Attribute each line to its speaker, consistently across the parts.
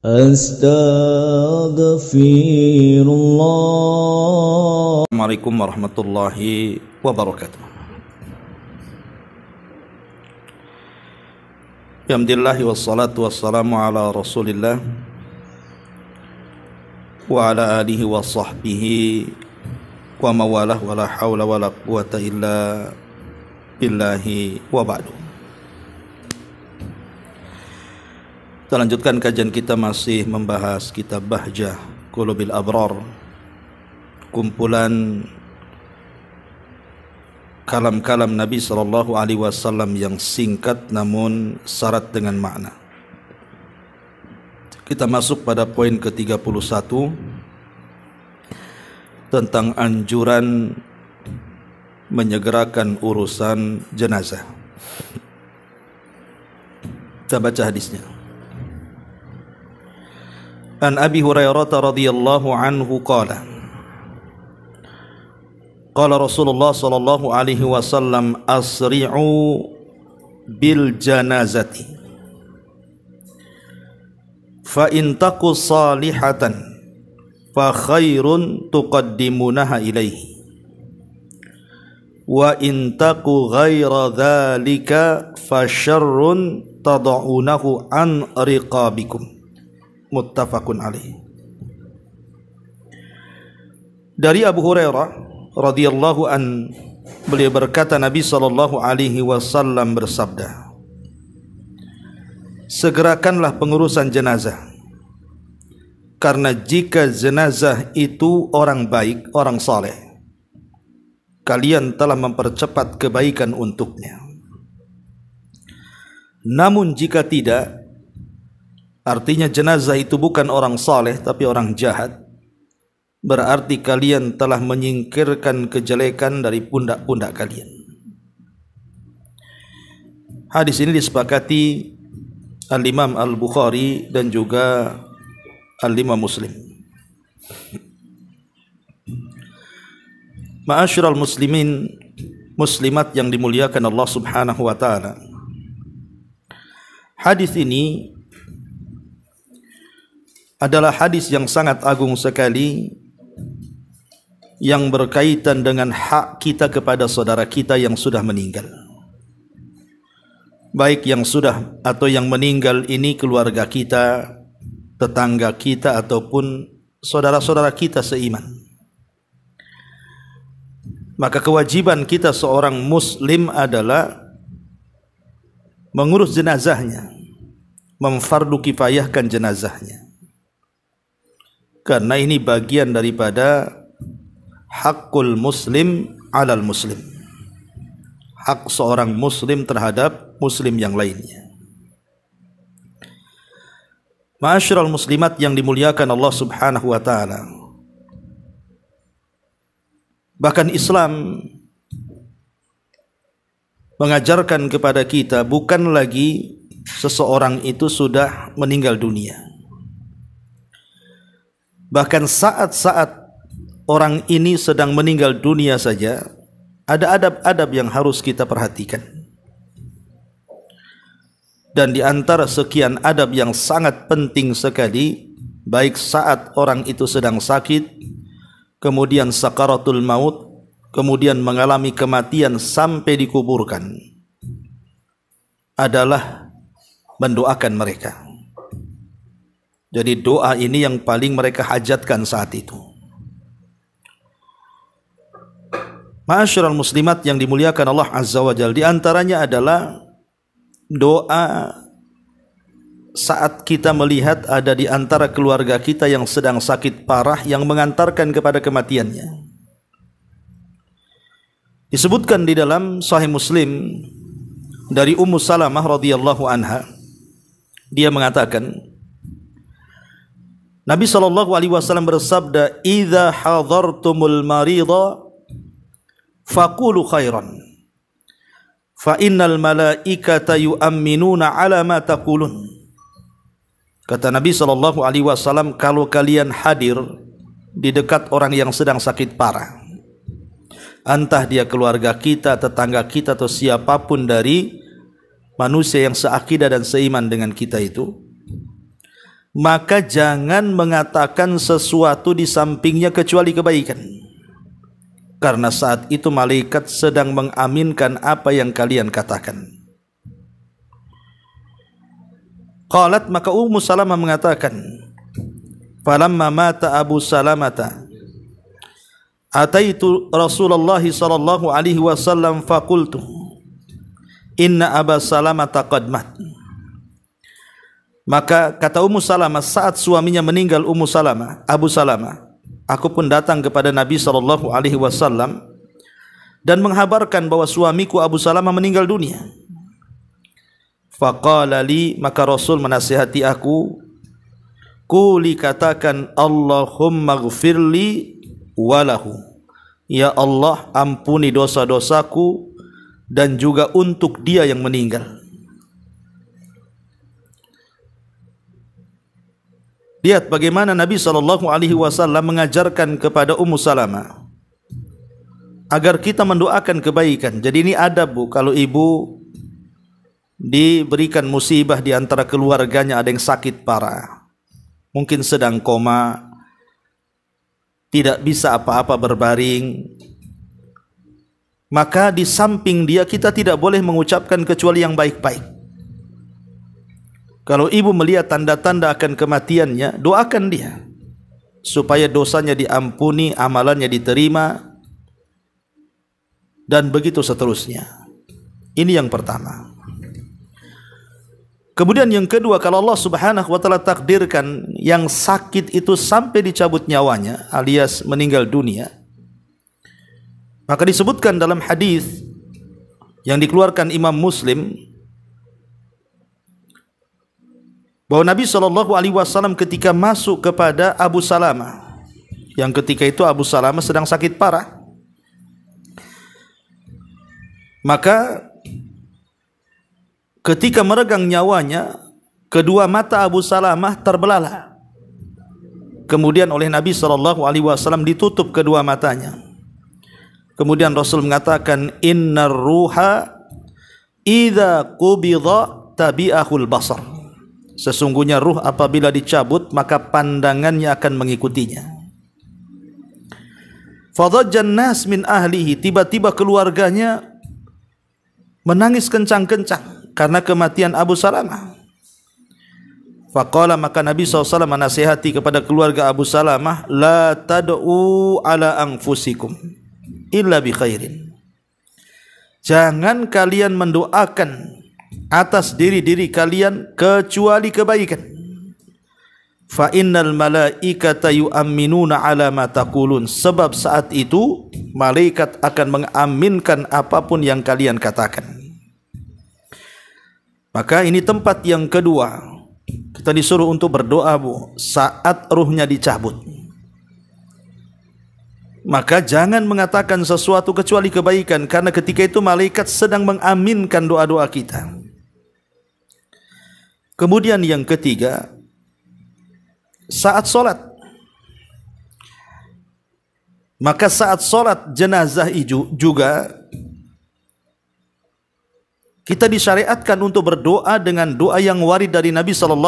Speaker 1: Astaghfirullah.
Speaker 2: Assalamualaikum warahmatullahi wabarakatuh. Alhamdulillah wassalatu wassalamu ala Rasulillah wa ala alihi wa sahbihi wa mawalah wa la hawla wa la quwata illa billahi wa ba'du. Kita lanjutkan kajian kita, masih membahas kitab Bahjah Qulubil Abrar, kumpulan kalam-kalam Nabi SAW yang singkat namun syarat dengan makna. Kita masuk pada poin ke-31 tentang anjuran menyegerakan urusan jenazah. Kita baca hadisnya. An Abi Hurairah radhiyallahu anhu qala qala Rasulullah sallallahu alaihi wasallam asri'u bil janazati fa in taku salihatan fa khairun tuqaddimunaha ilaihi wa in taku ghaira dzalika fa syarrun tad'unahu an riqabikum. Muttafaqun alaih. Dari Abu Hurairah radhiyallahu an, beliau berkata, Nabi sallallahu alaihi wasallam bersabda, segerakanlah pengurusan jenazah, karena jika jenazah itu orang baik, orang saleh, kalian telah mempercepat kebaikan untuknya. Namun jika tidak, artinya jenazah itu bukan orang saleh tapi orang jahat, berarti kalian telah menyingkirkan kejelekan dari pundak-pundak kalian. Hadis ini disepakati Al-Imam Al-Bukhari dan juga Al-Imam Muslim. Ma'asyiral muslimin muslimat yang dimuliakan Allah Subhanahu wa taala. Hadis ini adalah hadis yang sangat agung sekali, yang berkaitan dengan hak kita kepada saudara kita yang sudah meninggal. Baik yang sudah atau yang meninggal ini keluarga kita, tetangga kita, ataupun saudara-saudara kita seiman. Maka kewajiban kita seorang muslim adalah mengurus jenazahnya, memfardu kifayahkan jenazahnya. Karena ini bagian daripada hakul muslim alal muslim, hak seorang muslim terhadap muslim yang lainnya. Ma'asyiral muslimat yang dimuliakan Allah Subhanahu wa taala, bahkan Islam mengajarkan kepada kita bukan lagi seseorang itu sudah meninggal dunia. Bahkan saat-saat orang ini sedang meninggal dunia saja, ada adab-adab yang harus kita perhatikan. Dan di antara sekian adab yang sangat penting sekali, baik saat orang itu sedang sakit, kemudian sakaratul maut, kemudian mengalami kematian sampai dikuburkan, adalah mendoakan mereka. Jadi doa ini yang paling mereka hajatkan saat itu. Ma'asyiral muslimat yang dimuliakan Allah Azza wa Jalla, di antaranya adalah doa saat kita melihat ada di antara keluarga kita yang sedang sakit parah yang mengantarkan kepada kematiannya. Disebutkan di dalam Sahih Muslim dari Ummu Salamah radhiyallahu anha, dia mengatakan, Nabi SAW bersabda, "Idza hadartumul marida faqulu khairan, fa innal malaikata yu'minuna ala ma taqulun." Kata Nabi SAW, kalau kalian hadir di dekat orang yang sedang sakit parah, entah dia keluarga kita, tetangga kita, atau siapapun dari manusia yang seakidah dan seiman dengan kita itu, maka jangan mengatakan sesuatu di sampingnya kecuali kebaikan, karena saat itu malaikat sedang mengaminkan apa yang kalian katakan. Qalat, maka Ummu Salamah mengatakan, falamma mata Abu Salamata ataitu Rasulullah sallallahu alaihi wasallam faqultu inna Aba Salamata qad mat. Maka kata Ummu Salamah, saat suaminya meninggal Abu Salamah, aku pun datang kepada Nabi sallallahu alaihi wasallam dan menghabarkan bahwa suamiku Abu Salamah meninggal dunia. Faqala li, maka Rasul menasihati aku, quli, katakan, Allahumma ghfirli walahu, ya Allah ampuni dosa-dosaku dan juga untuk dia yang meninggal. Lihat bagaimana Nabi SAW mengajarkan kepada Ummu Salamah agar kita mendoakan kebaikan. Jadi ini adab, Bu, kalau ibu diberikan musibah di antara keluarganya, ada yang sakit parah, mungkin sedang koma, tidak bisa apa-apa berbaring, maka di samping dia kita tidak boleh mengucapkan kecuali yang baik-baik. Kalau ibu melihat tanda-tanda akan kematiannya, doakan dia supaya dosanya diampuni, amalannya diterima, dan begitu seterusnya. Ini yang pertama. Kemudian yang kedua, kalau Allah Subhanahu wa taala takdirkan yang sakit itu sampai dicabut nyawanya alias meninggal dunia, maka disebutkan dalam hadis yang dikeluarkan Imam Muslim bahwa Nabi SAW ketika masuk kepada Abu Salamah, yang ketika itu Abu Salamah sedang sakit parah, maka ketika meregang nyawanya, kedua mata Abu Salamah terbelalak. Kemudian oleh Nabi SAW ditutup kedua matanya. Kemudian Rasul mengatakan, innar ruha idza qubidha tabi'ahul basar. Sesungguhnya ruh apabila dicabut maka pandangannya akan mengikutinya. Fadajjan nas min ahlihi, tiba-tiba keluarganya menangis kencang-kencang karena kematian Abu Salamah. Faqala, maka Nabi SAW menasihati kepada keluarga Abu Salamah, la tad'u ala anfusikum illa bi khairin. Jangan kalian mendoakan atas diri-diri kalian kecuali kebaikan. Fa innal malaikata yu'minuna ala ma taqulun. Sebab saat itu malaikat akan mengaminkan apapun yang kalian katakan. Maka ini tempat yang kedua, kita disuruh untuk berdoa, Bu, saat ruhnya dicabut. Maka jangan mengatakan sesuatu kecuali kebaikan, karena ketika itu malaikat sedang mengaminkan doa-doa kita. Kemudian yang ketiga, saat solat. Maka saat solat jenazah juga kita disyariatkan untuk berdoa dengan doa yang warid dari Nabi SAW.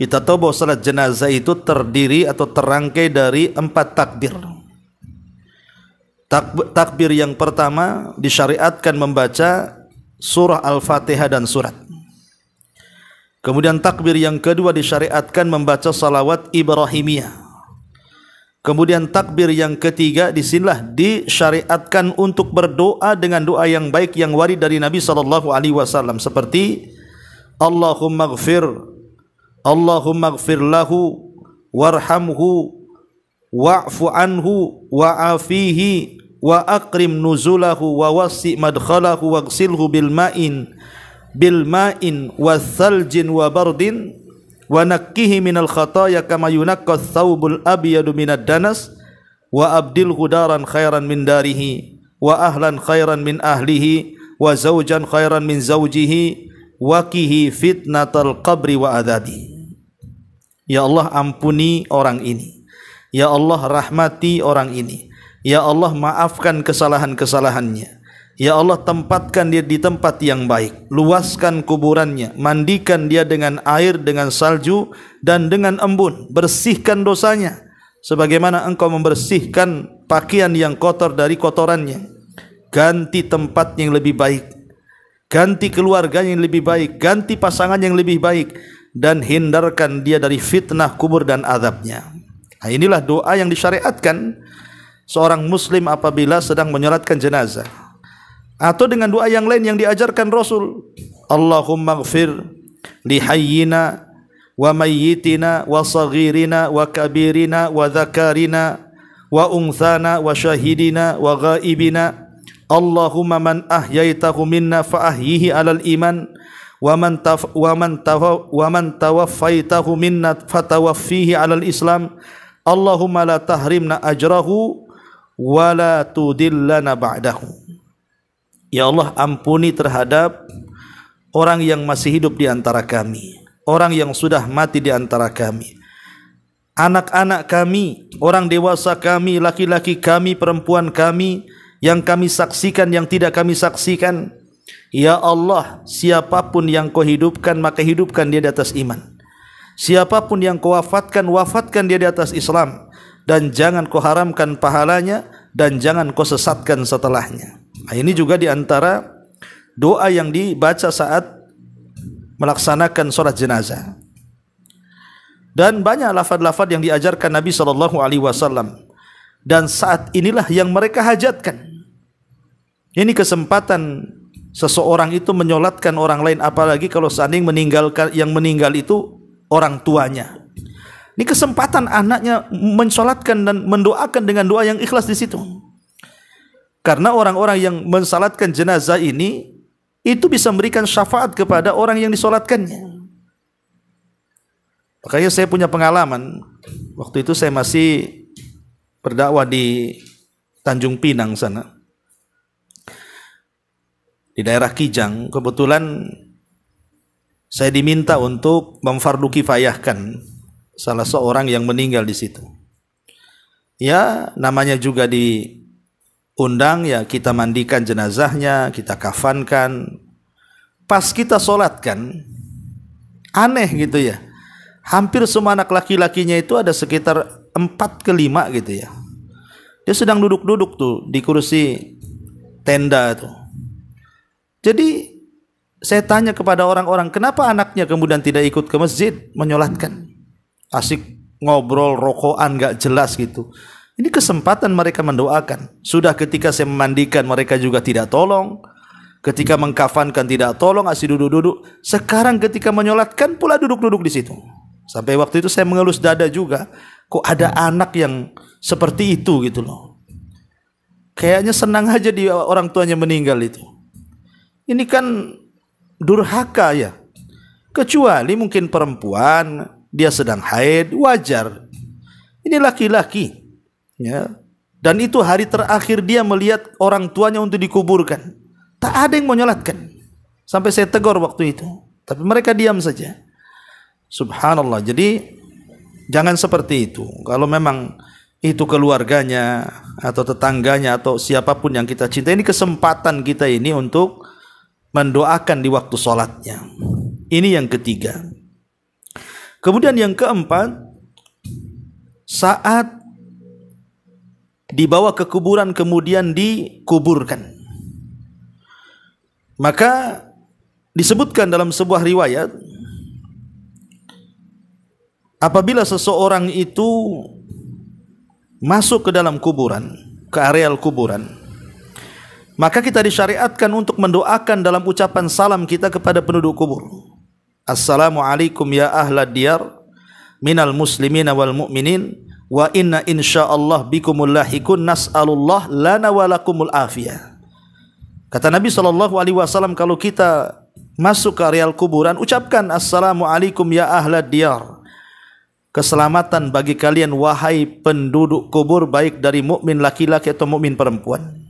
Speaker 2: Kita tahu bahwa salat jenazah itu terdiri atau terangkai dari 4 takbir. Takbir yang pertama disyariatkan membaca surah Al-Fatihah dan surat. Kemudian takbir yang kedua disyariatkan membaca salawat Ibrahimiyah. Kemudian takbir yang ketiga disinilah disyariatkan untuk berdoa dengan doa yang baik yang warid dari Nabi SAW, seperti Allahumma ghfir lahu warhamhu wa'fu anhu wa'afihi wa akrim nuzulahu wa wasi' madkhalahu waghsilhu bil ma'in wathaljin wa bardin wa nakkihi minal khataya kama yunaqqa thawbul abyadu minad danas wa abdilhu daran khairan min darihi wa ahlan khairan min ahlihi wa zawjan khairan min zawjihi wa qihi fitnatal qabri wa adhabi. Ya Allah, ampuni orang ini. Ya Allah, rahmati orang ini. Ya Allah, maafkan kesalahan-kesalahannya. Ya Allah, tempatkan dia di tempat yang baik, luaskan kuburannya, mandikan dia dengan air, dengan salju dan dengan embun, bersihkan dosanya sebagaimana Engkau membersihkan pakaian yang kotor dari kotorannya. Ganti tempat yang lebih baik, ganti keluarga yang lebih baik, ganti pasangan yang lebih baik, dan hindarkan dia dari fitnah kubur dan azabnya. Nah, inilah doa yang disyariatkan seorang muslim apabila sedang menyolatkan jenazah. Atau dengan doa yang lain yang diajarkan Rasul, Allahumma ighfir li hayyina wa mayyitina wa saghirina wa kabirina wa dzakarina wa unthana wa syahidina wa ghaibina. Allahumma man ahyaitahu minna fa ahyihi alal iman wa man tawaffaitahu minna fatawaffihi alal islam. Allahumma la tahrimna ajrahu wa la tudillana ba'dahu. Ya Allah, ampuni terhadap orang yang masih hidup di antara kami, orang yang sudah mati di antara kami, anak-anak kami, orang dewasa kami, laki-laki kami, perempuan kami, yang kami saksikan, yang tidak kami saksikan. Ya Allah, siapapun yang Kau hidupkan, maka hidupkan dia di atas iman. Siapapun yang Kau wafatkan, wafatkan dia di atas Islam. Dan jangan Kau haramkan pahalanya, dan jangan Kau sesatkan setelahnya. Nah, ini juga di antara doa yang dibaca saat melaksanakan sholat jenazah. Dan banyak lafaz-lafaz yang diajarkan Nabi SAW. Dan saat inilah yang mereka hajatkan. Ini kesempatan seseorang itu menyolatkan orang lain, apalagi kalau seandainya yang meninggal itu orang tuanya. Ini kesempatan anaknya mensolatkan dan mendoakan dengan doa yang ikhlas di situ. Karena orang-orang yang mensalatkan jenazah ini itu bisa memberikan syafaat kepada orang yang disolatkannya. Makanya saya punya pengalaman. Waktu itu saya masih berdakwah di Tanjung Pinang sana, di daerah Kijang. Kebetulan saya diminta untuk memfardu kifayahkan salah seorang yang meninggal di situ. Ya, namanya juga diundang, ya kita mandikan jenazahnya, kita kafankan. Pas kita solatkan, aneh gitu ya, hampir semua anak laki-lakinya itu ada sekitar 4 ke 5 gitu ya. Dia sedang duduk-duduk tuh di kursi tenda tuh. Jadi saya tanya kepada orang-orang, kenapa anaknya kemudian tidak ikut ke masjid menyolatkan? Asik ngobrol, rokokan gak jelas gitu. Ini kesempatan mereka mendoakan. Sudah ketika saya memandikan mereka juga tidak tolong, ketika mengkafankan tidak tolong, asik duduk-duduk. Sekarang ketika menyolatkan pula duduk-duduk di situ. Sampai waktu itu saya mengelus dada juga. Kok ada anak yang seperti itu gitu loh. Kayaknya senang aja di orang tuanya meninggal itu. Ini kan durhaka ya. Kecuali mungkin perempuan, dia sedang haid, wajar. Ini laki-laki, ya. Dan itu hari terakhir dia melihat orang tuanya untuk dikuburkan. Tak ada yang menyolatkan. Sampai saya tegur waktu itu. Tapi mereka diam saja. Subhanallah. Jadi jangan seperti itu. Kalau memang itu keluarganya atau tetangganya atau siapapun yang kita cintai, ini kesempatan kita ini untuk mendoakan di waktu sholatnya. Ini yang ketiga. Kemudian yang keempat, saat dibawa ke kuburan kemudian dikuburkan, maka disebutkan dalam sebuah riwayat, apabila seseorang itu masuk ke dalam kuburan, ke areal kuburan, maka kita disyariatkan untuk mendoakan dalam ucapan salam kita kepada penduduk kubur. Assalamualaikum ya ahlad diyar minal muslimina wal mu'minin wa inna insyaallah bikumul lahikun nas'alullah lana walakumul afiyah. Kata Nabi SAW, kalau kita masuk ke areal kuburan, ucapkan Assalamualaikum ya ahlad diyar. Keselamatan bagi kalian wahai penduduk kubur, baik dari mukmin laki-laki atau mukmin perempuan.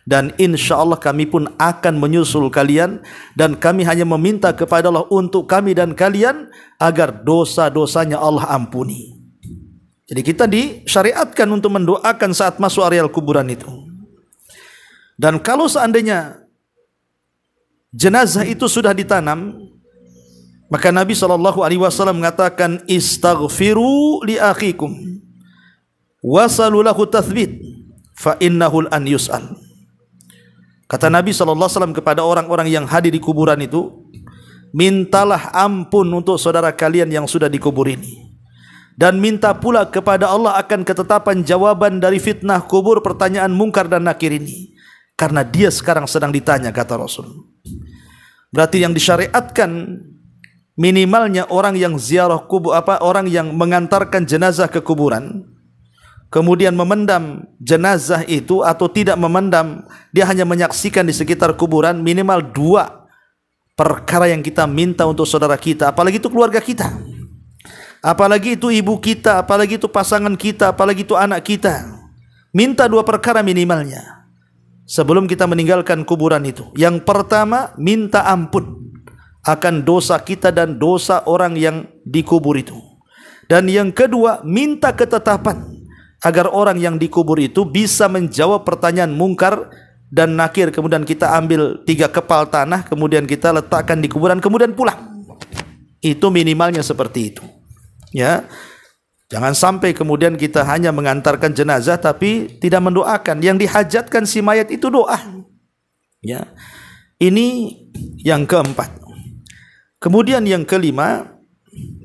Speaker 2: Dan insya Allah kami pun akan menyusul kalian, dan kami hanya meminta kepada Allah untuk kami dan kalian agar dosa-dosanya Allah ampuni. Jadi kita disyariatkan untuk mendoakan saat masuk areal kuburan itu. Dan kalau seandainya jenazah itu sudah ditanam, maka Nabi SAW mengatakan, istaghfiru li akhikum wasalu lahu tathbit fa innahu an yus'al. Kata Nabi SAW kepada orang-orang yang hadir di kuburan itu, mintalah ampun untuk saudara kalian yang sudah dikubur ini, dan minta pula kepada Allah akan ketetapan jawaban dari fitnah kubur, pertanyaan mungkar dan nakir ini, karena dia sekarang sedang ditanya, kata Rasul. Berarti yang disyariatkan minimalnya orang yang ziarah kubur, orang yang mengantarkan jenazah ke kuburan, kemudian memendam jenazah itu atau tidak memendam, dia hanya menyaksikan di sekitar kuburan, minimal 2 perkara yang kita minta untuk saudara kita, apalagi itu keluarga kita, apalagi itu ibu kita, apalagi itu pasangan kita, apalagi itu anak kita. Minta 2 perkara minimalnya sebelum kita meninggalkan kuburan itu. Yang pertama, minta ampun akan dosa kita dan dosa orang yang dikubur itu. Dan yang kedua, minta ketetapan agar orang yang dikubur itu bisa menjawab pertanyaan mungkar dan nakir. Kemudian kita ambil 3 kepal tanah, kemudian kita letakkan di kuburan, kemudian pulang. Itu minimalnya seperti itu. Ya, jangan sampai kemudian kita hanya mengantarkan jenazah tapi tidak mendoakan. Yang dihajatkan si mayat itu doa. Ya, ini yang keempat. Kemudian yang kelima,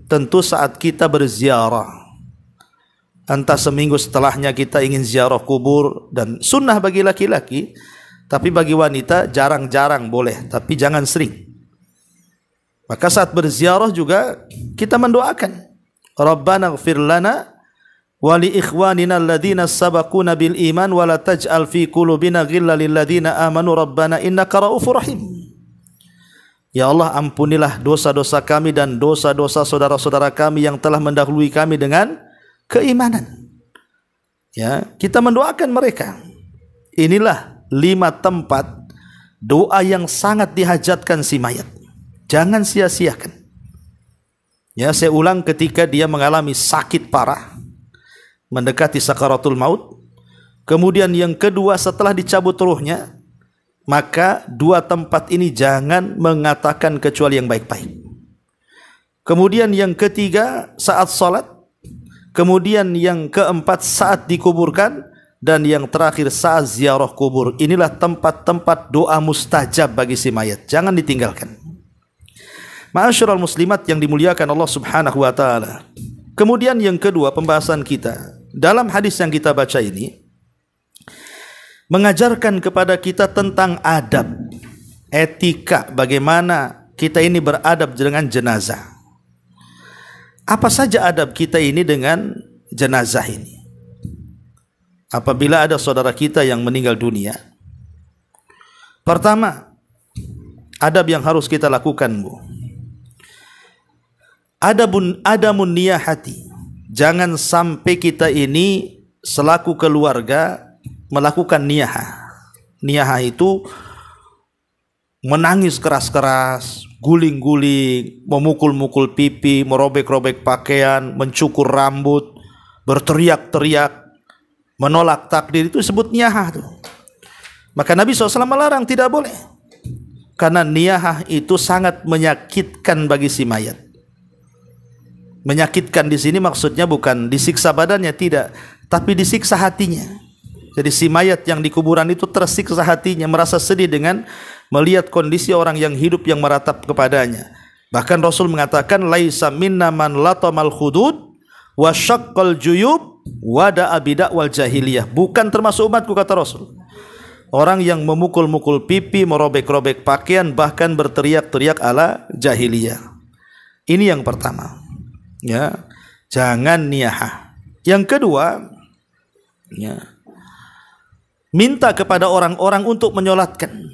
Speaker 2: tentu saat kita berziarah, entah seminggu setelahnya kita ingin ziarah kubur, dan sunnah bagi laki-laki, tapi bagi wanita jarang-jarang boleh, tapi jangan sering. Maka saat berziarah juga kita mendoakan, Rabbana ighfir lana wa li ikhwanina alladhina sabaquna bil iman wa la taj'al fi qulubina ghillan lil ladzina amanu rabbana innaka raufur rahim. Ya Allah, ampunilah dosa-dosa kami dan dosa-dosa saudara-saudara kami yang telah mendahului kami dengan keimanan. Ya, kita mendoakan mereka. Inilah 5 tempat doa yang sangat dihajatkan si mayat. Jangan sia-siakan. Ya, saya ulang, ketika dia mengalami sakit parah, mendekati sakaratul maut, kemudian yang kedua setelah dicabut ruhnya, maka 2 tempat ini jangan mengatakan kecuali yang baik-baik. Kemudian yang ketiga saat salat, kemudian yang keempat saat dikuburkan, dan yang terakhir saat ziarah kubur. Inilah tempat-tempat doa mustajab bagi si mayat, jangan ditinggalkan. Ma'asyiral muslimat yang dimuliakan Allah Subhanahu wa taala. Kemudian yang kedua pembahasan kita dalam hadis yang kita baca ini mengajarkan kepada kita tentang adab, etika, bagaimana kita ini beradab dengan jenazah. Apa saja adab kita ini dengan jenazah ini? Apabila ada saudara kita yang meninggal dunia, pertama, adab yang harus kita lakukan, Bu, adamun niyahati. Jangan sampai kita ini selaku keluarga melakukan niyahah. Niyahah itu menangis keras-keras, guling-guling, memukul-mukul pipi, merobek-robek pakaian, mencukur rambut, berteriak-teriak, menolak takdir, itu disebut niyahah tuh. Maka Nabi SAW melarang, tidak boleh. Karena niyahah itu sangat menyakitkan bagi si mayat. Menyakitkan di sini maksudnya bukan disiksa badannya, tidak, tapi disiksa hatinya. Jadi si mayat yang di kuburan itu tersiksa hatinya, merasa sedih dengan melihat kondisi orang yang hidup yang meratap kepadanya. Bahkan Rasul mengatakan, laisa minna man latamal khudud wa syaqqal juyub wa da'a bid'wal jahiliyah. Bukan termasuk umatku, kata Rasul, orang yang memukul-mukul pipi, merobek-robek pakaian, bahkan berteriak-teriak ala jahiliyah. Ini yang pertama. Ya, jangan niyahah. Yang kedua, ya, minta kepada orang-orang untuk menyolatkan.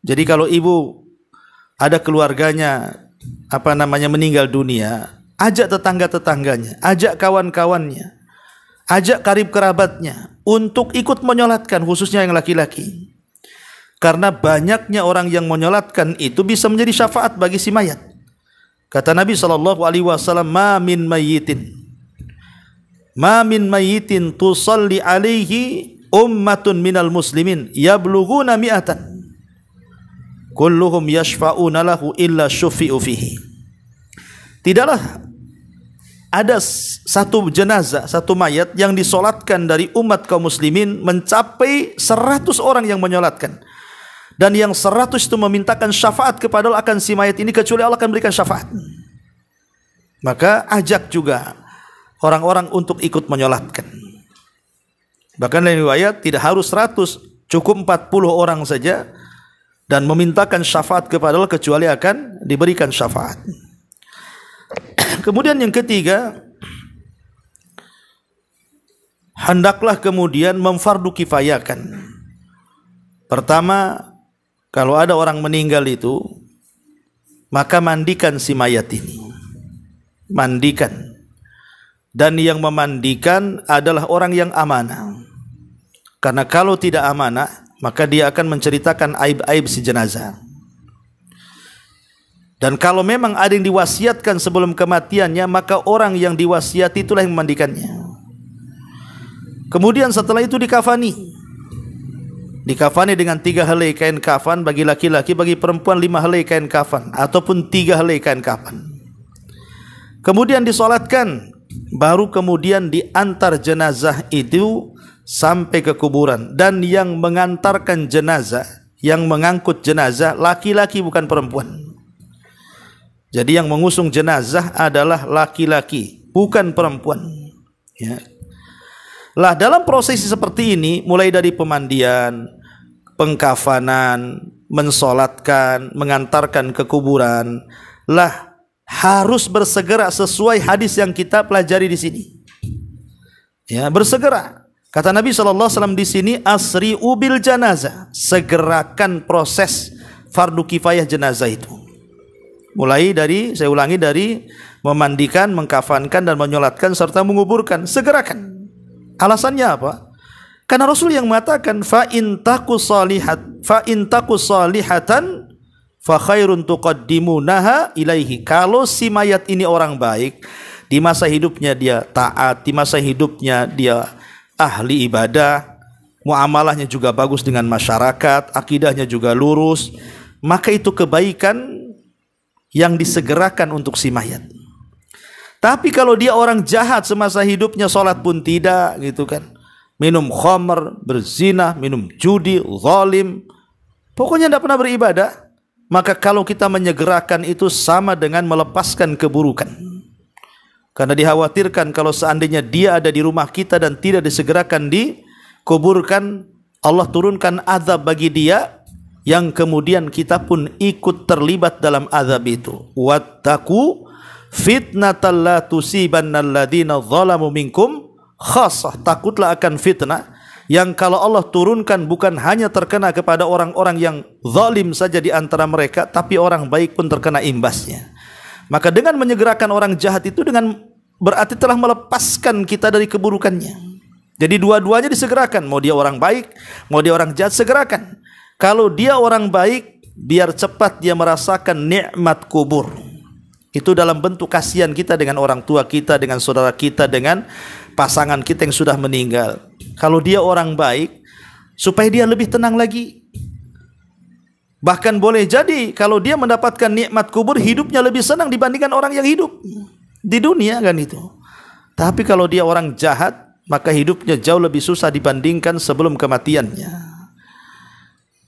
Speaker 2: Jadi kalau ibu ada keluarganya meninggal dunia, ajak tetangga-tetangganya, ajak kawan-kawannya, ajak karib kerabatnya untuk ikut menyolatkan, khususnya yang laki-laki. Karena banyaknya orang yang menyolatkan itu bisa menjadi syafaat bagi si mayat. Kata Nabi SAW, ma min mayyitin tusalli alaihi ummatun minal muslimin yablughuna mi'atan kulluhum yashfa'una lahu illa syufi'u fihi. Tidaklah ada satu jenazah, satu mayat yang disolatkan dari umat kaum muslimin mencapai 100 orang yang menyolatkan, dan yang 100 itu memintakan syafaat kepada Allah akan si mayat ini, kecuali Allah akan berikan syafaat. Maka ajak juga orang-orang untuk ikut menyolatkan. Bahkan dalam riwayat tidak harus 100, cukup 40 orang saja dan memintakan syafaat kepada Allah, kecuali akan diberikan syafaat. Kemudian yang ketiga, hendaklah kemudian memfardu kifayakan. Pertama, kalau ada orang meninggal itu, maka mandikan si mayat ini. Mandikan. Dan yang memandikan adalah orang yang amanah. Karena kalau tidak amanah, maka dia akan menceritakan aib-aib si jenazah. Dan kalau memang ada yang diwasiatkan sebelum kematiannya, maka orang yang diwasiati itulah yang memandikannya. Kemudian setelah itu dikafani. Dikafani dengan 3 helai kain kafan bagi laki-laki, bagi perempuan 5 helai kain kafan, ataupun 3 helai kain kafan. Kemudian disolatkan, baru kemudian diantar jenazah itu sampai ke kuburan. Dan yang mengantarkan jenazah, yang mengangkut jenazah, laki-laki bukan perempuan. Jadi yang mengusung jenazah adalah laki-laki, bukan perempuan. Ya. Lah dalam prosesi seperti ini, mulai dari pemandian, pengkafanan, mensolatkan, mengantarkan ke kuburan, lah harus bersegera sesuai hadis yang kita pelajari di sini. Ya, bersegera. Kata Nabi SAW di sini, asri'u bil janazah, segerakan proses fardu kifayah jenazah itu. Mulai dari, saya ulangi, dari memandikan, mengkafankan dan menyolatkan serta menguburkan, segerakan. Alasannya apa? Karena Rasul yang mengatakan fa in taku salihatan fa khairun tuqaddimunaha ilaihi. Kalau si mayat ini orang baik, di masa hidupnya dia taat, di masa hidupnya dia ahli ibadah, muamalahnya juga bagus dengan masyarakat, akidahnya juga lurus, maka itu kebaikan yang disegerakan untuk si mayat. Tapi kalau dia orang jahat semasa hidupnya, sholat pun tidak, gitu kan, minum khamr, berzina, minum judi, zalim, pokoknya tidak pernah beribadah, maka kalau kita menyegerakan itu sama dengan melepaskan keburukan. Karena dikhawatirkan kalau seandainya dia ada di rumah kita dan tidak disegerakan dikuburkan, Allah turunkan azab bagi dia, yang kemudian kita pun ikut terlibat dalam azab itu. Wattaqu fitnatal la tusibanna alladziina zalamu minkum khassah. Takutlah akan fitnah yang kalau Allah turunkan bukan hanya terkena kepada orang-orang yang zalim saja di antara mereka, tapi orang baik pun terkena imbasnya. Maka dengan menyegerakan orang jahat itu, dengan berarti telah melepaskan kita dari keburukannya. Jadi dua-duanya disegerakan, mau dia orang baik, mau dia orang jahat, segerakan. Kalau dia orang baik, biar cepat dia merasakan nikmat kubur. Itu dalam bentuk kasihan kita dengan orang tua kita, dengan saudara kita, dengan pasangan kita yang sudah meninggal. Kalau dia orang baik, supaya dia lebih tenang lagi. Bahkan boleh jadi kalau dia mendapatkan nikmat kubur, hidupnya lebih senang dibandingkan orang yang hidup di dunia, kan itu. Tapi kalau dia orang jahat, maka hidupnya jauh lebih susah dibandingkan sebelum kematiannya.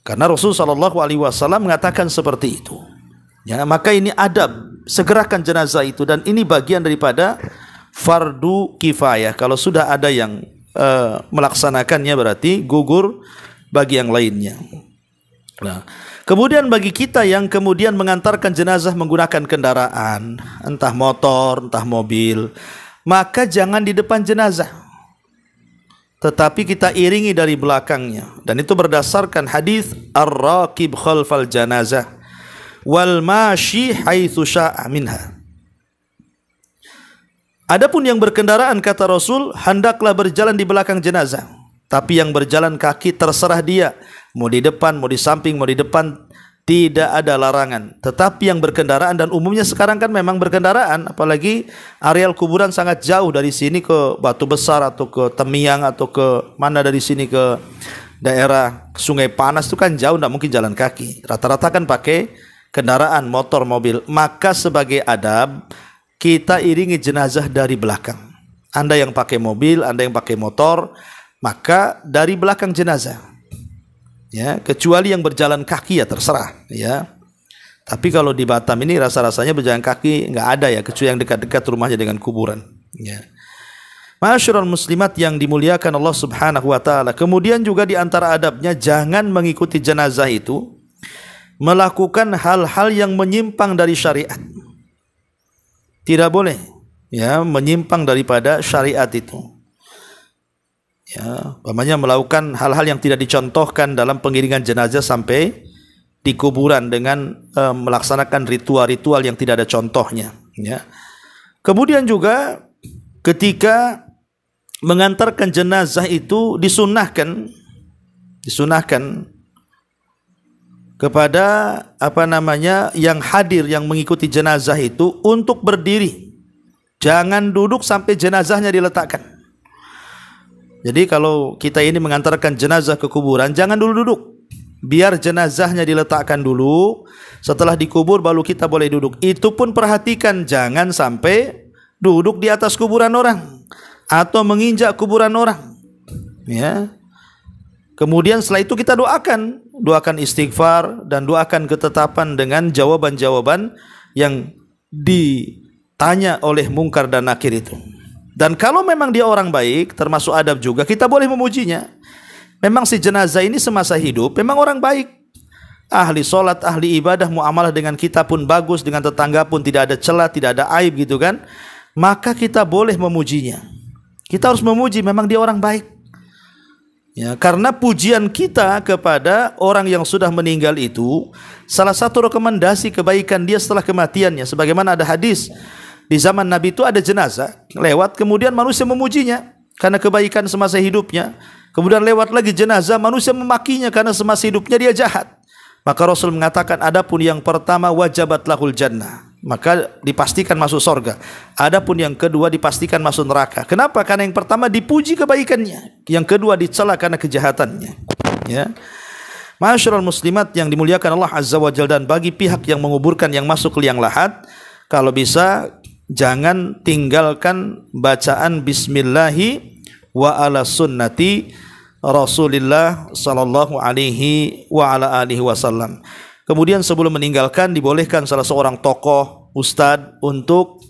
Speaker 2: Karena Rasulullah SAW mengatakan seperti itu. Ya, maka ini adab, segerakan jenazah itu, dan ini bagian daripada fardu kifayah. Kalau sudah ada yang melaksanakannya, berarti gugur bagi yang lainnya. Nah, kemudian bagi kita yang kemudian mengantarkan jenazah menggunakan kendaraan, entah motor, entah mobil, maka jangan di depan jenazah, tetapi kita iringi dari belakangnya. Dan itu berdasarkan hadis ar-raqib khalfal janazah wal mashi haitsu sya'a minha. Adapun yang berkendaraan, kata Rasul, hendaklah berjalan di belakang jenazah. Tapi yang berjalan kaki terserah dia, mau di depan, mau di samping, mau di depan, tidak ada larangan. Tetapi yang berkendaraan, dan umumnya sekarang kan memang berkendaraan, apalagi areal kuburan sangat jauh dari sini ke Batu Besar atau ke Temiang atau ke mana dari sini ke daerah Sungai Panas itu kan jauh, tidak mungkin jalan kaki. Rata-rata kan pakai kendaraan, motor, mobil. Maka sebagai adab kita iringi jenazah dari belakang. Anda yang pakai mobil, Anda yang pakai motor, maka dari belakang jenazah. Ya, kecuali yang berjalan kaki ya terserah, ya. Tapi kalau di Batam ini rasa-rasanya berjalan kaki nggak ada ya, kecuali yang dekat-dekat rumahnya dengan kuburan. Ya. Ma'asyiral muslimat yang dimuliakan Allah Subhanahu wa taala. Kemudian juga di antara adabnya jangan mengikuti jenazah itu melakukan hal-hal yang menyimpang dari syariat. Tidak boleh ya menyimpang daripada syariat itu. Ya, umpamanya melakukan hal-hal yang tidak dicontohkan dalam pengiringan jenazah sampai di kuburan dengan melaksanakan ritual-ritual yang tidak ada contohnya. Ya. Kemudian juga ketika mengantarkan jenazah itu disunahkan kepada yang hadir yang mengikuti jenazah itu untuk berdiri, jangan duduk sampai jenazahnya diletakkan. Jadi kalau kita ini mengantarkan jenazah ke kuburan, jangan dulu duduk. Biar jenazahnya diletakkan dulu, setelah dikubur baru kita boleh duduk. Itu pun perhatikan, jangan sampai duduk di atas kuburan orang atau menginjak kuburan orang. Ya. Kemudian setelah itu kita doakan istighfar dan doakan ketetapan dengan jawaban-jawaban yang ditanya oleh Mungkar dan Nakir itu. Dan kalau memang dia orang baik, termasuk adab juga, kita boleh memujinya. Memang si jenazah ini semasa hidup memang orang baik, ahli sholat, ahli ibadah, muamalah dengan kita pun bagus, dengan tetangga pun tidak ada celah, tidak ada aib gitu kan. Maka kita boleh memujinya. Kita harus memuji, memang dia orang baik. Ya, karena pujian kita kepada orang yang sudah meninggal itu salah satu rekomendasi kebaikan dia setelah kematiannya. Sebagaimana ada hadis, di zaman Nabi itu ada jenazah lewat, kemudian manusia memujinya karena kebaikan semasa hidupnya. Kemudian lewat lagi jenazah, manusia memakinya karena semasa hidupnya dia jahat. Maka Rasul mengatakan, adapun yang pertama wajabat lahul jannah, maka dipastikan masuk surga. Adapun yang kedua dipastikan masuk neraka. Kenapa? Karena yang pertama dipuji kebaikannya, yang kedua dicela karena kejahatannya. Ya. Ma'asyiral muslimat yang dimuliakan Allah Azza wa Jalla, dan bagi pihak yang menguburkan yang masuk ke liang lahat, kalau bisa jangan tinggalkan bacaan bismillahi wa ala sunnati Rasulillah sallallahu alaihi wa ala alihi wasallam. Kemudian sebelum meninggalkan dibolehkan salah seorang tokoh, ustadz, untuk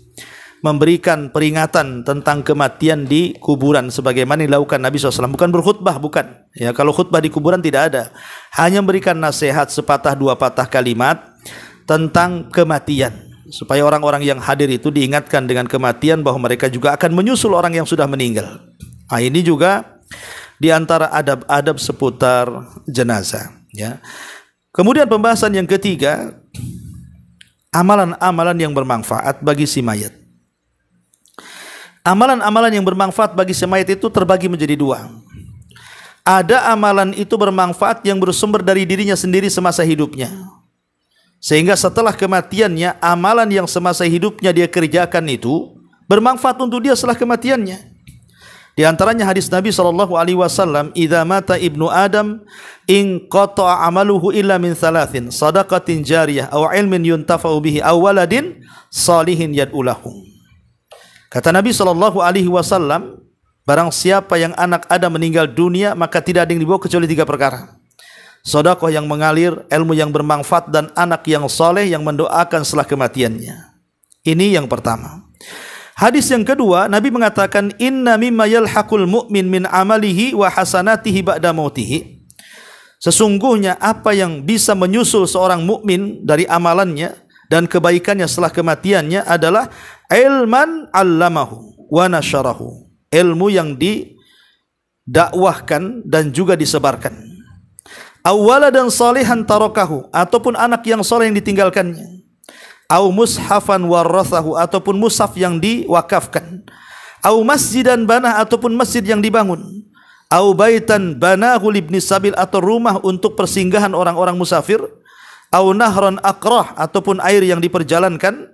Speaker 2: memberikan peringatan tentang kematian di kuburan sebagaimana dilakukan Nabi SAW. Bukan berkhutbah, bukan. Ya, kalau khutbah di kuburan tidak ada. Hanya memberikan nasihat sepatah dua patah kalimat tentang kematian, supaya orang-orang yang hadir itu diingatkan dengan kematian, bahwa mereka juga akan menyusul orang yang sudah meninggal. Nah, ini juga di antara adab-adab seputar jenazah. Ya. Kemudian pembahasan yang ketiga, amalan-amalan yang bermanfaat bagi si mayat. Amalan-amalan yang bermanfaat bagi si mayat itu terbagi menjadi dua. Ada amalan itu bermanfaat yang bersumber dari dirinya sendiri semasa hidupnya, sehingga setelah kematiannya amalan yang semasa hidupnya dia kerjakan itu bermanfaat untuk dia setelah kematiannya. Di antaranya hadis Nabi SAW, "Idza mata ibnu Adam in qata'a amaluhu illa min thalathin, sadaqatin jariyah aw ilmin yuntafa'u bihi aw waladin salihin yad'u lahu." Kata Nabi SAW, barang siapa yang anak Adam meninggal dunia, maka tidak ada yang dibawa kecuali tiga perkara: sedekah yang mengalir, ilmu yang bermanfaat, dan anak yang soleh yang mendoakan setelah kematiannya. Ini yang pertama. Hadis yang kedua, Nabi mengatakan, inna mimma yalhaqul mu'min min amalihi wa hasanatihi ba'da mautihi. Sesungguhnya apa yang bisa menyusul seorang mukmin dari amalannya dan kebaikannya setelah kematiannya adalah ilman 'allamahu wa nasyarahu. Ilmu yang didakwahkan dan juga disebarkan. Awwala dan salihan tarakahu, ataupun anak yang soleh yang ditinggalkannya. Au mushafan warathahu, ataupun mushaf yang diwakafkan. Au masjidan banah, ataupun masjid yang dibangun. Au baitan banahu libni sabil, atau rumah untuk persinggahan orang-orang musafir. au nahran aqrah, ataupun air yang diperjalankan,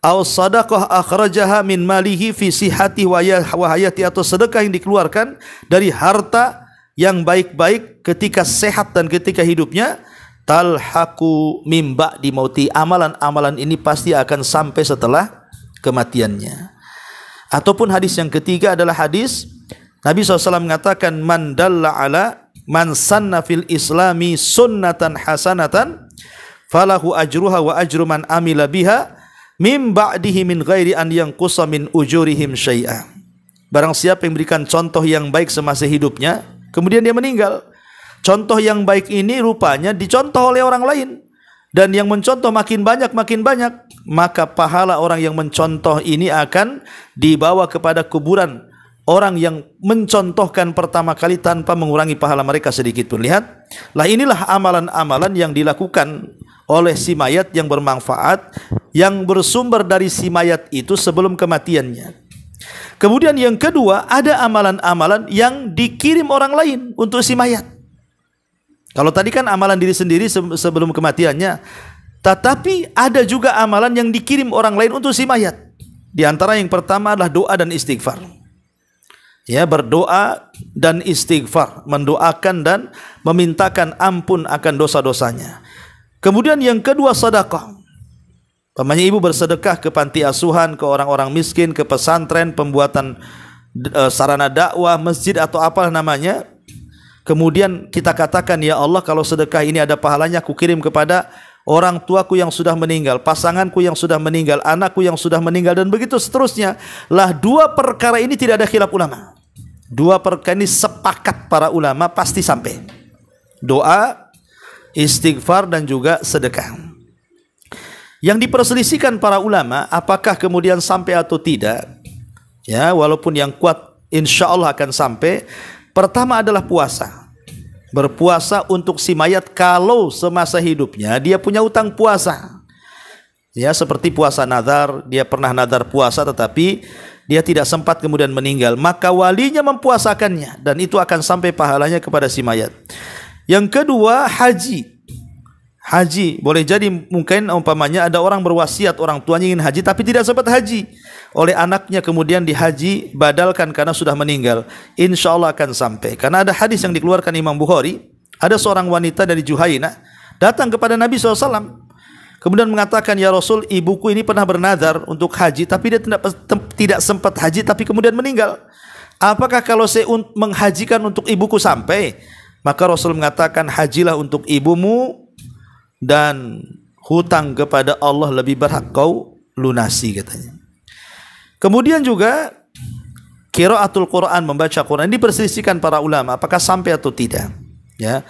Speaker 2: au sadaqah akhrajaha min malihi fi sihhati wa hayati, atau sedekah yang dikeluarkan dari harta yang baik-baik ketika sehat dan ketika hidupnya, talhaqu min ba'di mauti, amalan-amalan ini pasti akan sampai setelah kematiannya. Ataupun hadis yang ketiga adalah hadis Nabi SAW mengatakan, man dalla ala man sanna fil islami sunnatan hasanatan falahu ajruha wa ajru man amila biha mim ba'dihi min ghairi an yanqusa min ujurihim syai'a. Barang siapa yang memberikan contoh yang baik semasa hidupnya, kemudian dia meninggal, contoh yang baik ini rupanya dicontoh oleh orang lain, dan yang mencontoh makin banyak, maka pahala orang yang mencontoh ini akan dibawa kepada kuburan orang yang mencontohkan pertama kali tanpa mengurangi pahala mereka sedikit pun. Lihat, lah inilah amalan-amalan yang dilakukan oleh si mayat yang bermanfaat, yang bersumber dari si mayat itu sebelum kematiannya. Kemudian yang kedua, ada amalan-amalan yang dikirim orang lain untuk si mayat. Kalau tadi kan amalan diri sendiri sebelum kematiannya, tetapi ada juga amalan yang dikirim orang lain untuk si mayat. Di antara yang pertama adalah doa dan istighfar. Ya, berdoa dan istighfar, mendoakan dan memintakan ampun akan dosa-dosanya. Kemudian yang kedua, sedekah. Pamannya ibu bersedekah ke panti asuhan, ke orang-orang miskin, ke pesantren, pembuatan sarana dakwah, masjid atau apa namanya. Kemudian kita katakan, ya Allah, kalau sedekah ini ada pahalanya, aku kirim kepada orang tuaku yang sudah meninggal, pasanganku yang sudah meninggal, anakku yang sudah meninggal, dan begitu seterusnya. Lah, dua perkara ini tidak ada khilaf ulama. Dua perkara ini sepakat para ulama pasti sampai. Doa, istighfar, dan juga sedekah. Yang diperselisihkan para ulama, apakah kemudian sampai atau tidak? Ya, walaupun yang kuat insya Allah akan sampai. Pertama adalah puasa. Berpuasa untuk si mayat kalau semasa hidupnya dia punya utang puasa. Ya, seperti puasa nazar, dia pernah nazar puasa tetapi dia tidak sempat kemudian meninggal, maka walinya mempuasakannya dan itu akan sampai pahalanya kepada si mayat. Yang kedua, haji. Haji, boleh jadi mungkin umpamanya ada orang berwasiat, orang tuanya ingin haji tapi tidak sempat haji, oleh anaknya kemudian dihaji badalkan karena sudah meninggal, insya Allah akan sampai. Karena ada hadis yang dikeluarkan Imam Bukhari, ada seorang wanita dari Juhaina datang kepada Nabi SAW, kemudian mengatakan, ya Rasul, ibuku ini pernah bernazar untuk haji tapi dia tidak sempat haji tapi kemudian meninggal. Apakah kalau saya menghajikan untuk ibuku sampai? Maka Rasul mengatakan, hajilah untuk ibumu dan hutang kepada Allah lebih berhak kau lunasi, katanya. Kemudian juga qiraatul Quran, membaca Quran, diperselisihkan para ulama apakah sampai atau tidak, ya.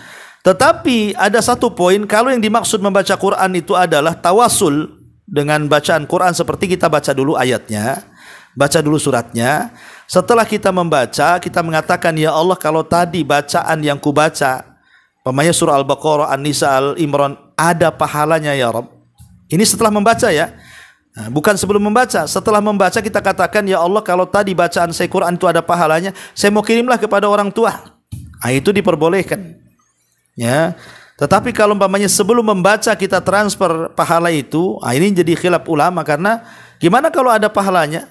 Speaker 2: Tetapi ada satu poin, kalau yang dimaksud membaca Quran itu adalah tawasul dengan bacaan Quran, seperti kita baca dulu ayatnya, baca dulu suratnya, setelah kita membaca kita mengatakan, ya Allah, kalau tadi bacaan yang ku baca, umpamanya surah Al-Baqarah, An-Nisa, Al-Imran, ada pahalanya ya Rabb. Ini setelah membaca, ya. Nah, bukan sebelum membaca. Setelah membaca kita katakan, ya Allah, kalau tadi bacaan saya Quran itu ada pahalanya, saya mau kirimlah kepada orang tua. Nah, itu diperbolehkan. Ya. Tetapi kalau umpamanya sebelum membaca kita transfer pahala itu, ini jadi khilaf ulama, karena gimana kalau ada pahalanya?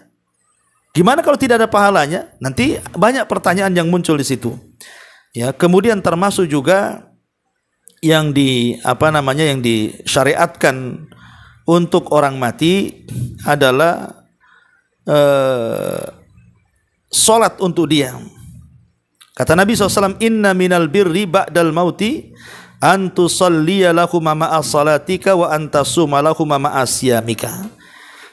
Speaker 2: Gimana kalau tidak ada pahalanya? Nanti banyak pertanyaan yang muncul di situ. Ya, kemudian termasuk juga yang yang disyariatkan untuk orang mati adalah salat untuk dia. Kata Nabi SAW, inna minal birri ba'dal mauti an tusalliya lahum ma'a salatika wa antasuma lahum ma'a siyamika.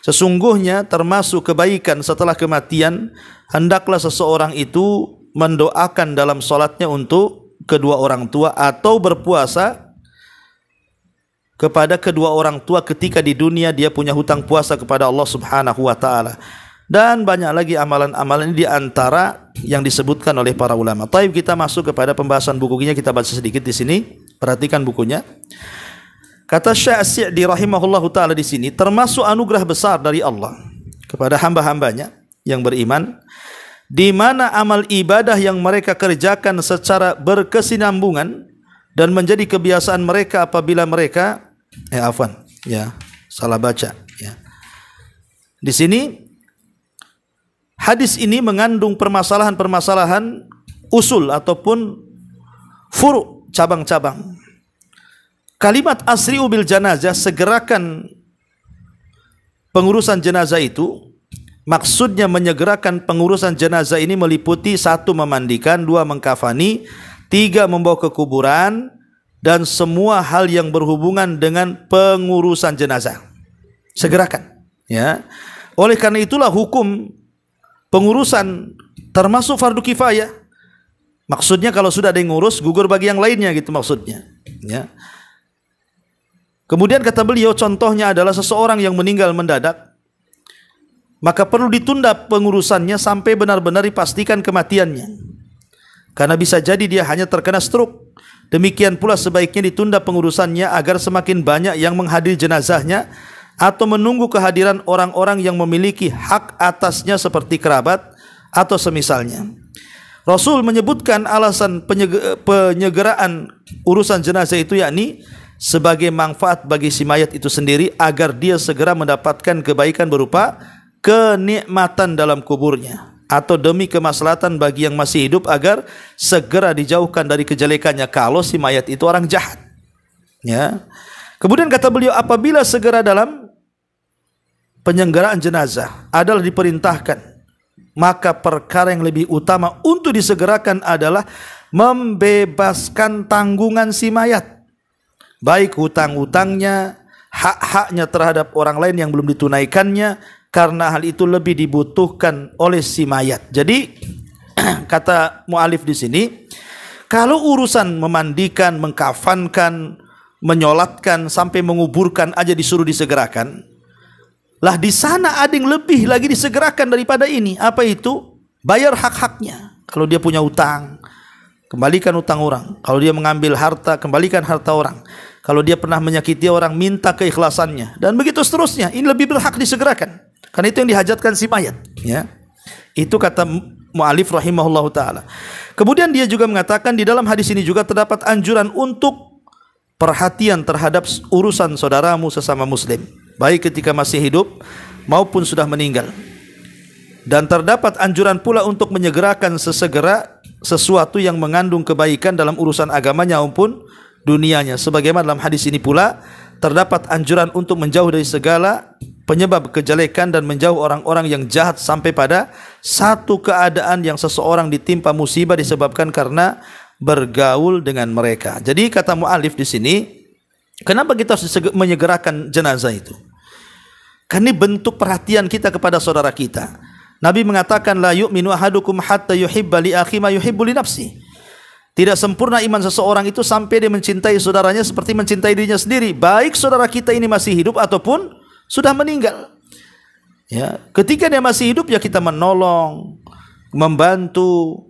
Speaker 2: Sesungguhnya termasuk kebaikan setelah kematian, hendaklah seseorang itu mendoakan dalam salatnya untuk kedua orang tua atau berpuasa kepada kedua orang tua ketika di dunia dia punya hutang puasa kepada Allah Subhanahu wa taala. Dan banyak lagi amalan-amalan ini di antara yang disebutkan oleh para ulama. Taib, kita masuk kepada pembahasan bukunya, kita baca sedikit di sini. Perhatikan bukunya. Kata Syekh As-Sa'di rahimahullahu taala di sini, termasuk anugerah besar dari Allah kepada hamba-hambanya yang beriman, di mana amal ibadah yang mereka kerjakan secara berkesinambungan dan menjadi kebiasaan mereka apabila mereka Afwan, ya, salah baca, ya. Di sini hadis ini mengandung permasalahan-permasalahan usul ataupun furu', cabang-cabang. Kalimat asri'u bil janazah, segerakan pengurusan jenazah itu, maksudnya menyegerakan pengurusan jenazah ini meliputi 1. Memandikan, 2. Mengkafani, 3. Membawa ke kuburan, dan semua hal yang berhubungan dengan pengurusan jenazah. Segerakan, ya. Oleh karena itulah hukum pengurusan termasuk fardu kifayah. Maksudnya kalau sudah ada yang ngurus, gugur bagi yang lainnya, gitu maksudnya, ya. Kemudian kata beliau, contohnya adalah seseorang yang meninggal mendadak, maka perlu ditunda pengurusannya sampai benar-benar dipastikan kematiannya. Karena bisa jadi dia hanya terkena stroke. Demikian pula sebaiknya ditunda pengurusannya agar semakin banyak yang menghadiri jenazahnya atau menunggu kehadiran orang-orang yang memiliki hak atasnya seperti kerabat atau semisalnya. Rasul menyebutkan alasan penyegeraan urusan jenazah itu yakni sebagai manfaat bagi si mayat itu sendiri agar dia segera mendapatkan kebaikan berupa kenikmatan dalam kuburnya, atau demi kemaslahatan bagi yang masih hidup agar segera dijauhkan dari kejelekannya kalau si mayat itu orang jahat, ya. Kemudian kata beliau, apabila segera dalam penyelenggaraan jenazah adalah diperintahkan, maka perkara yang lebih utama untuk disegerakan adalah membebaskan tanggungan si mayat, baik hutang-hutangnya, hak-haknya terhadap orang lain yang belum ditunaikannya, karena hal itu lebih dibutuhkan oleh si mayat. Jadi kata mu'alif di sini, kalau urusan memandikan, mengkafankan, menyolatkan sampai menguburkan aja disuruh disegerakan, lah di sana ada yang lebih lagi disegerakan daripada ini. Apa itu? Bayar hak-haknya. Kalau dia punya utang, kembalikan utang orang. Kalau dia mengambil harta, kembalikan harta orang. Kalau dia pernah menyakiti orang, minta keikhlasannya, dan begitu seterusnya. Ini lebih berhak disegerakan, karena itu yang dihajatkan si mayat, ya. Itu kata mu'alif rahimahullahu ta'ala. Kemudian dia juga mengatakan di dalam hadis ini juga terdapat anjuran untuk perhatian terhadap urusan saudaramu sesama muslim, baik ketika masih hidup maupun sudah meninggal. Dan terdapat anjuran pula untuk menyegerakan sesegera sesuatu yang mengandung kebaikan dalam urusan agamanya maupun dunianya. Sebagaimana dalam hadis ini pula terdapat anjuran untuk menjauh dari segala penyebab kejelekan dan menjauh orang-orang yang jahat sampai pada satu keadaan yang seseorang ditimpa musibah disebabkan karena bergaul dengan mereka. Jadi kata mu'alif di sini, kenapa kita harus menyegerakan jenazah itu? Karena ini bentuk perhatian kita kepada saudara kita. Nabi mengatakan, la yu'minu ahadukum hatta yuhibba li akhi ma yuhibbu li nafsi. Tidak sempurna iman seseorang itu sampai dia mencintai saudaranya seperti mencintai dirinya sendiri, baik saudara kita ini masih hidup ataupun sudah meninggal, ya. Ketika dia masih hidup, ya kita menolong, membantu,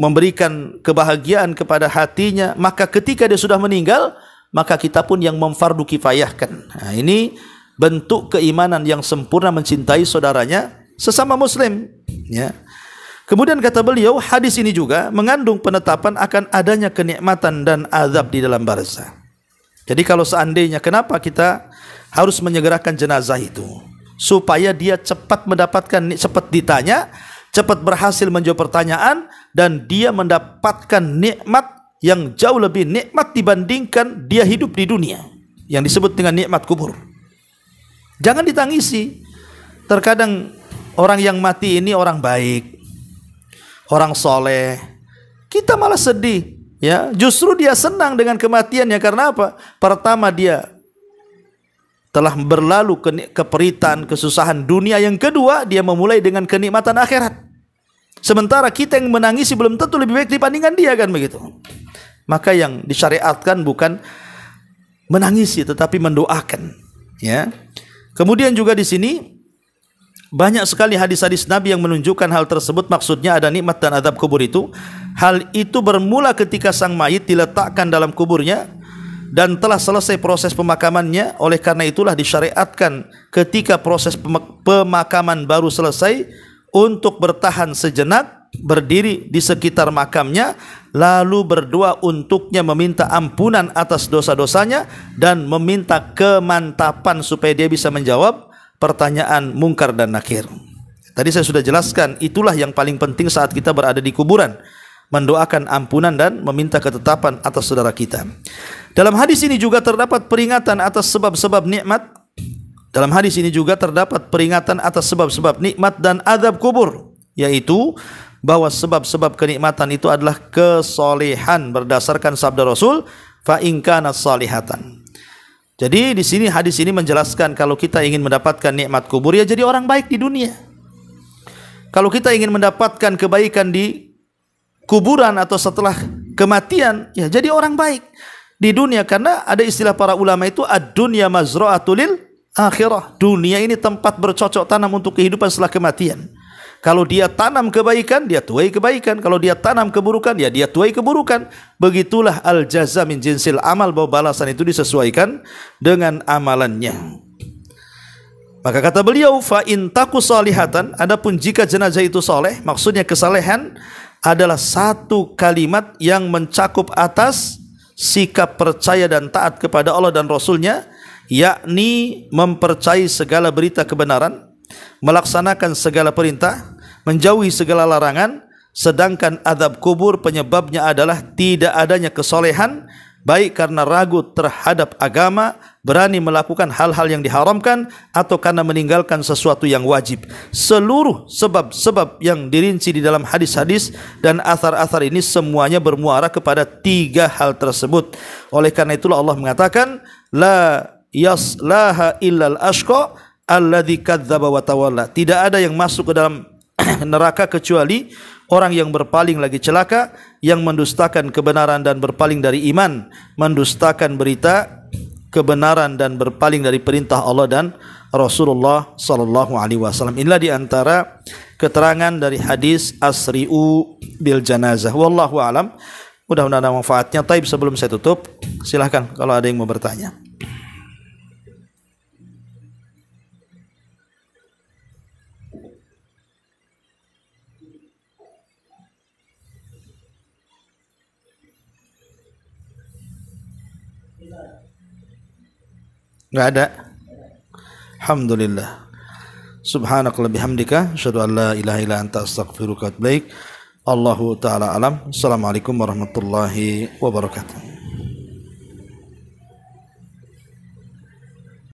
Speaker 2: memberikan kebahagiaan kepada hatinya. Maka ketika dia sudah meninggal, maka kita pun yang memfardu kifayahkan. Nah, ini bentuk keimanan yang sempurna, mencintai saudaranya sesama muslim, ya. Kemudian kata beliau, hadis ini juga mengandung penetapan akan adanya kenikmatan dan azab di dalam barzah. Jadi kalau seandainya, kenapa kita harus menyegerakan jenazah itu? Supaya dia cepat mendapatkan, cepat ditanya, cepat berhasil menjawab pertanyaan, dan dia mendapatkan nikmat yang jauh lebih nikmat dibandingkan dia hidup di dunia, yang disebut dengan nikmat kubur. Jangan ditangisi. Terkadang orang yang mati ini orang baik, orang soleh, kita malah sedih, ya. Justru dia senang dengan kematiannya. Karena apa? Pertama, dia telah berlalu keperitan, kesusahan dunia. Yang kedua, dia memulai dengan kenikmatan akhirat. Sementara kita yang menangisi belum tentu lebih baik dibandingkan dia, kan begitu. Maka yang disyariatkan bukan menangisi, tetapi mendoakan, ya. Kemudian juga di sini banyak sekali hadis-hadis Nabi yang menunjukkan hal tersebut. Maksudnya ada nikmat dan azab kubur itu. Hal itu bermula ketika sang mayit diletakkan dalam kuburnya dan telah selesai proses pemakamannya. Oleh karena itulah disyariatkan ketika proses pemakaman baru selesai untuk bertahan sejenak berdiri di sekitar makamnya, lalu berdoa untuknya, meminta ampunan atas dosa-dosanya, dan meminta kemantapan supaya dia bisa menjawab pertanyaan mungkar dan nakir. Tadi saya sudah jelaskan, itulah yang paling penting saat kita berada di kuburan, mendoakan ampunan dan meminta ketetapan atas saudara kita. Dalam hadis ini juga terdapat peringatan atas sebab-sebab nikmat. Dalam hadis ini juga terdapat peringatan atas sebab-sebab nikmat dan azab kubur, yaitu bahwa sebab-sebab kenikmatan itu adalah kesolehan berdasarkan sabda Rasul, fa in kanat salihatan. Jadi di sini hadis ini menjelaskan kalau kita ingin mendapatkan nikmat kubur, ya jadi orang baik di dunia. Kalau kita ingin mendapatkan kebaikan di kuburan atau setelah kematian, ya jadi orang baik di dunia. Karena ada istilah para ulama itu, ad-dunya mazra'atul lil akhirah. Dunia ini tempat bercocok tanam untuk kehidupan setelah kematian. Kalau dia tanam kebaikan, dia tuai kebaikan. Kalau dia tanam keburukan, ya dia tuai keburukan. Begitulah al-jaza min jinsil amal, bahwa balasan itu disesuaikan dengan amalannya. Maka kata beliau, fa in taku salihatan, adapun jika jenazah itu soleh, maksudnya kesalehan adalah satu kalimat yang mencakup atas sikap percaya dan taat kepada Allah dan Rasulnya, yakni mempercayai segala berita kebenaran, melaksanakan segala perintah, menjauhi segala larangan. Sedangkan azab kubur penyebabnya adalah tidak adanya kesolehan, baik karena ragu terhadap agama, berani melakukan hal-hal yang diharamkan, atau karena meninggalkan sesuatu yang wajib. Seluruh sebab-sebab yang dirinci di dalam hadis-hadis dan athar-athar ini semuanya bermuara kepada tiga hal tersebut. Oleh karena itulah Allah mengatakan, la yaslaha illal ashqa alladzi kadzdzaba wa tawalla. Tidak ada yang masuk ke dalam neraka kecuali orang yang berpaling lagi celaka, yang mendustakan kebenaran dan berpaling dari iman, mendustakan berita kebenaran dan berpaling dari perintah Allah dan Rasulullah sallallahu alaihi wasallam. Inilah di antara keterangan dari hadis asri'u bil janazah. Wallahu alam. Mudah-mudahan ada manfaatnya. Taib, sebelum saya tutup, silahkan kalau ada yang mau bertanya. Enggak ada. Alhamdulillah. Subhanakallahumma bihamdika asyhadu an la ilaha illa anta astaghfiruka wa atubu ilaik. Allahu taala alam. Assalamualaikum warahmatullahi wabarakatuh.